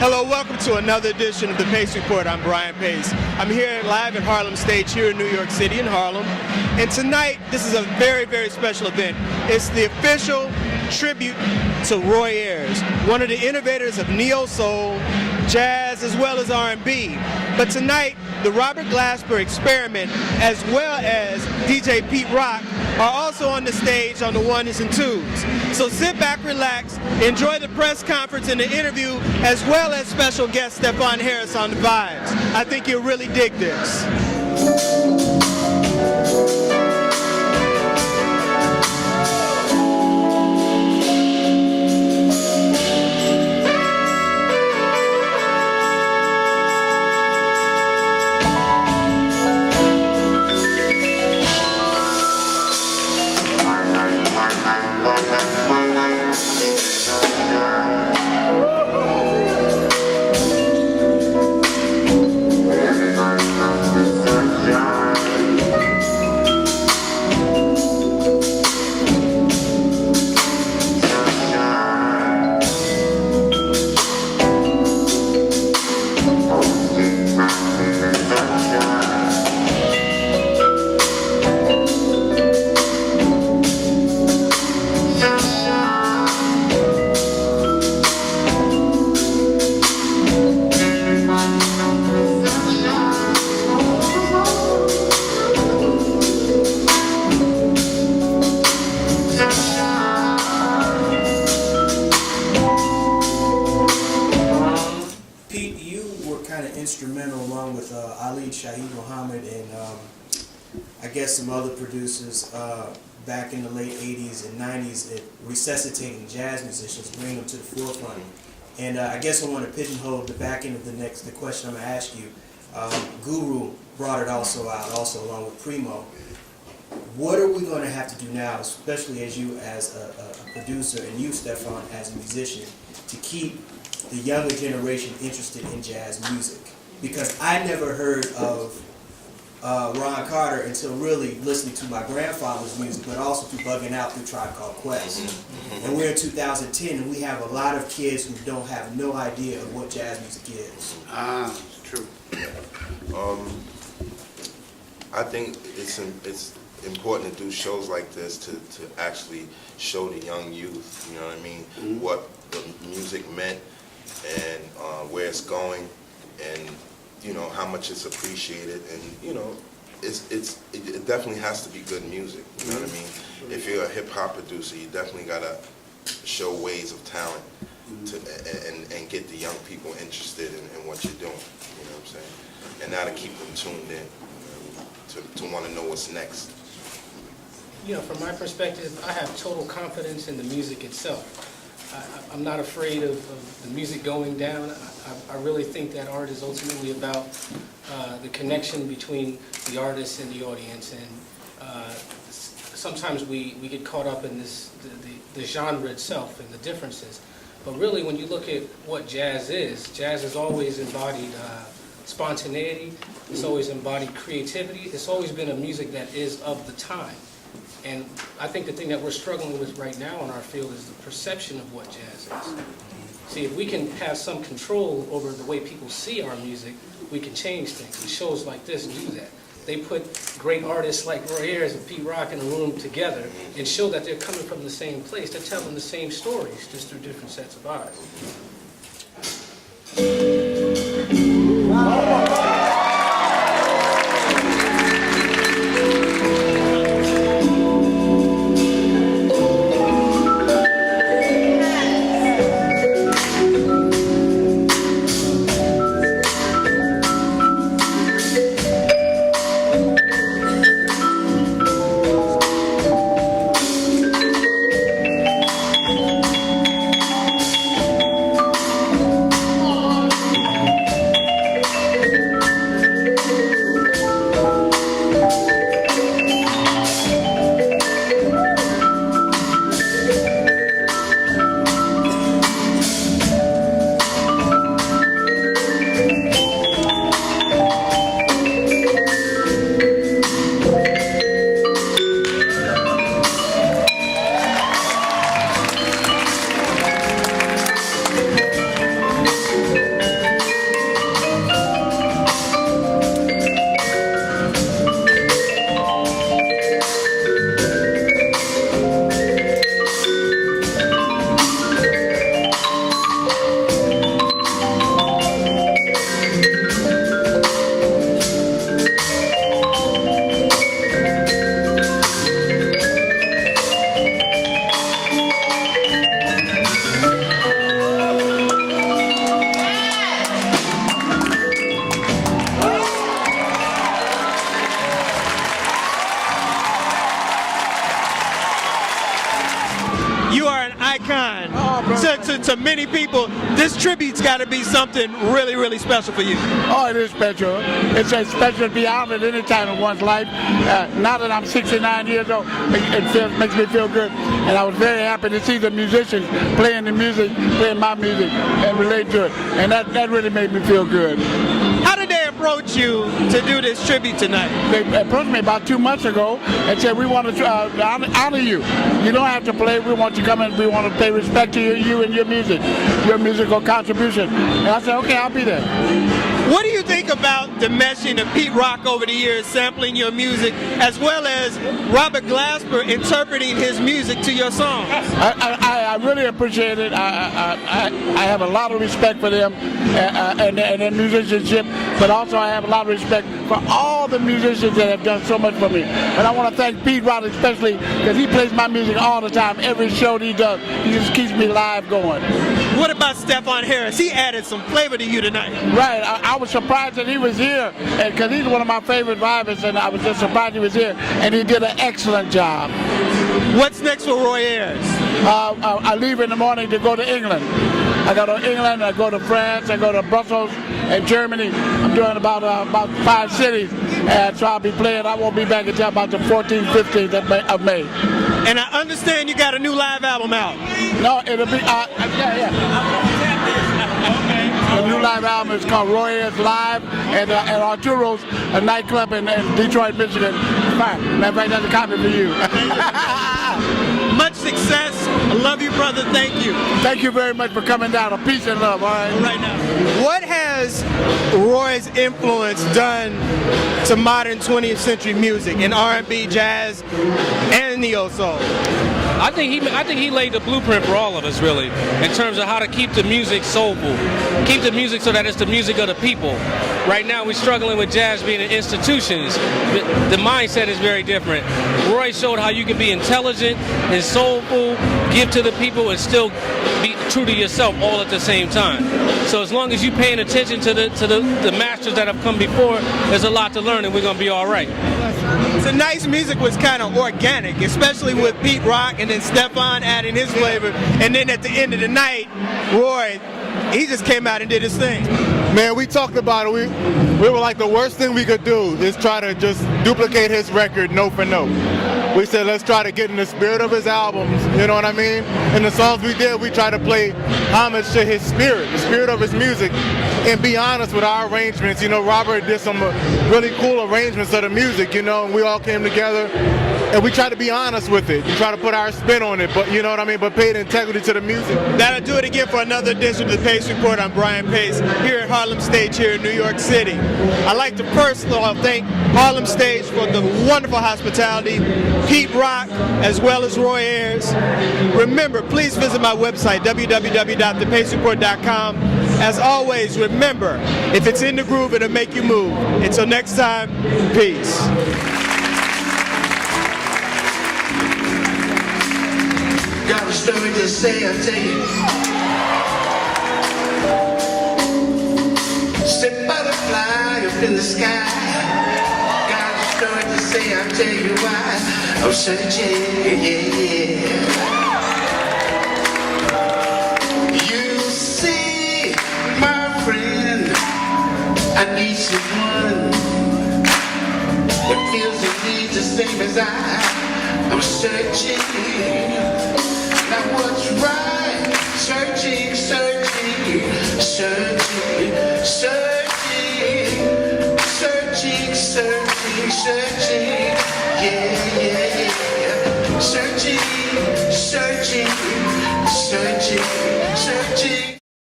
Hello, welcome to another edition of the Pace Report. I'm Brian Pace. I'm here live at Harlem Stage here in New York City in Harlem. And tonight, this is a very, very special event. It's the official tribute to Roy Ayers, one of the innovators of neo-soul, jazz, as well as R&B. But tonight, the Robert Glasper Experiment, as well as DJ Pete Rock, are also on the stage on the ones and twos. So sit back, relax, enjoy the press conference and the interview, as well as special guest Stephon Harris on the vibes. I think you'll really dig this. Some other producers back in the late 80s and 90s at resuscitating jazz musicians, bringing them to the forefront. And I guess I want to pigeonhole the back end of the question I'm going to ask you. Guru brought it also out, also along with Primo. What are we going to have to do now, especially as you as a producer and you, Stephon, as a musician, to keep the younger generation interested in jazz music? Because I never heard of Ron Carter until really listening to my grandfather's music, but also through bugging out through Tribe Called Quest. And we're in 2010, and we have a lot of kids who don't have no idea of what jazz music is. It's true. I think it's important to do shows like this to actually show the young youth, you know what I mean, what the music meant and where it's going, and you know how much it's appreciated, and you know it definitely has to be good music. You know what I mean? If you're a hip hop producer, you definitely gotta show ways of talent to and get the young people interested in what you're doing. You know what I'm saying? And now to keep them tuned in, to want to know what's next. You know, from my perspective, I have total confidence in the music itself. I'm not afraid of the music going down. I really think that art is ultimately about the connection between the artist and the audience. And sometimes we get caught up in the genre itself and the differences. But really, when you look at what jazz has always embodied spontaneity. It's always embodied creativity. It's always been a music that is of the time. And I think the thing that we're struggling with right now in our field is the perception of what jazz is. See, if we can have some control over the way people see our music, we can change things. And shows like this do that. They put great artists like Roy Ayers and Pete Rock in a room together and show that they're coming from the same place. They're telling the same stories, just through different sets of eyes. to many people, this tribute's got to be something really, really special for you. Oh, it is special. It's special to be honored any time in one's life. Now that I'm 69 years old, it makes me feel good. And I was very happy to see the musicians playing the music, playing my music, and relate to it. And that really made me feel good. How did they approach you to do this tribute tonight? They approached me about 2 months ago and said, we want to honor you. You don't have to play. We want you to come in. We want to pay respect to you and your music, your musical contribution. And I said, okay, I'll be there. What do you think about the meshing of Pete Rock over the years, sampling your music, as well as Robert Glasper interpreting his music to your songs? I really appreciate it. I have a lot of respect for them and their musicianship, but also I have a lot of respect for all the musicians that have done so much for me. And I want to thank Pete Rock especially because he plays my music all the time, every show that he does. He just keeps me live going. What about Stephon Harris? He added some flavor to you tonight. Right. I was surprised that he was here because he's one of my favorite vibers, and I was just surprised he was here, and he did an excellent job. What's next for Roy Ayers? I leave in the morning to go to England. I go to England, I go to France, I go to Brussels and Germany. I'm doing about 5 cities, and so I'll be playing. I won't be back until about the 14th, 15th of May. And I understand you got a new live album out. No, it'll be, The new live album is called Roy Ayers Live at Arturo's, a nightclub in Detroit, Michigan. Fine. Matter of fact, that's a copy for you. Much success. I love you, brother. Thank you. Thank you very much for coming down. Peace and love, all right? Right now. What has Roy's influence done to modern 20th century music in R&B, jazz, and neo-soul? I think he laid the blueprint for all of us, really, in terms of how to keep the music soulful, keep the music so that it's the music of the people. Right now, we're struggling with jazz being in institutions. The mindset is very different. Roy showed how you can be intelligent and soulful, give to the people, and still be true to yourself all at the same time. So as long as you're paying attention to the masters that have come before, there's a lot to learn, and we're going to be all right. Tonight's music was kind of organic, especially with Pete Rock and then Stephon adding his flavor. And then at the end of the night, Roy, he just came out and did his thing. Man, we talked about it. We were like, the worst thing we could do is try to just duplicate his record note for note. We said, let's try to get in the spirit of his albums, you know what I mean? And the songs we did, we tried to play homage to his spirit, the spirit of his music, and be honest with our arrangements. You know, Robert did some really cool arrangements of the music, you know, and we all came together and we tried to be honest with it. We try to put our spin on it, but you know what I mean? But paid integrity to the music. That'll do it again for another edition of the Pace Report. I'm Brian Pace here at Harlem Stage here in New York City. I'd like to personally thank Harlem Stage for the wonderful hospitality, Pete Rock, as well as Roy Ayers. Remember, please visit my website, www.thepacereport.com. As always, remember, if it's in the groove, it'll make you move. Until next time, peace. Got a story to say, I'll tell you. Sit butterfly up in the sky. Got a story to say, I'll tell you why. I'm searching, yeah. You see, my friend, I need someone that feels and needs the same as I'm searching. Now what's right? Searching, searching, searching, searching, searching, searching, searching, yeah.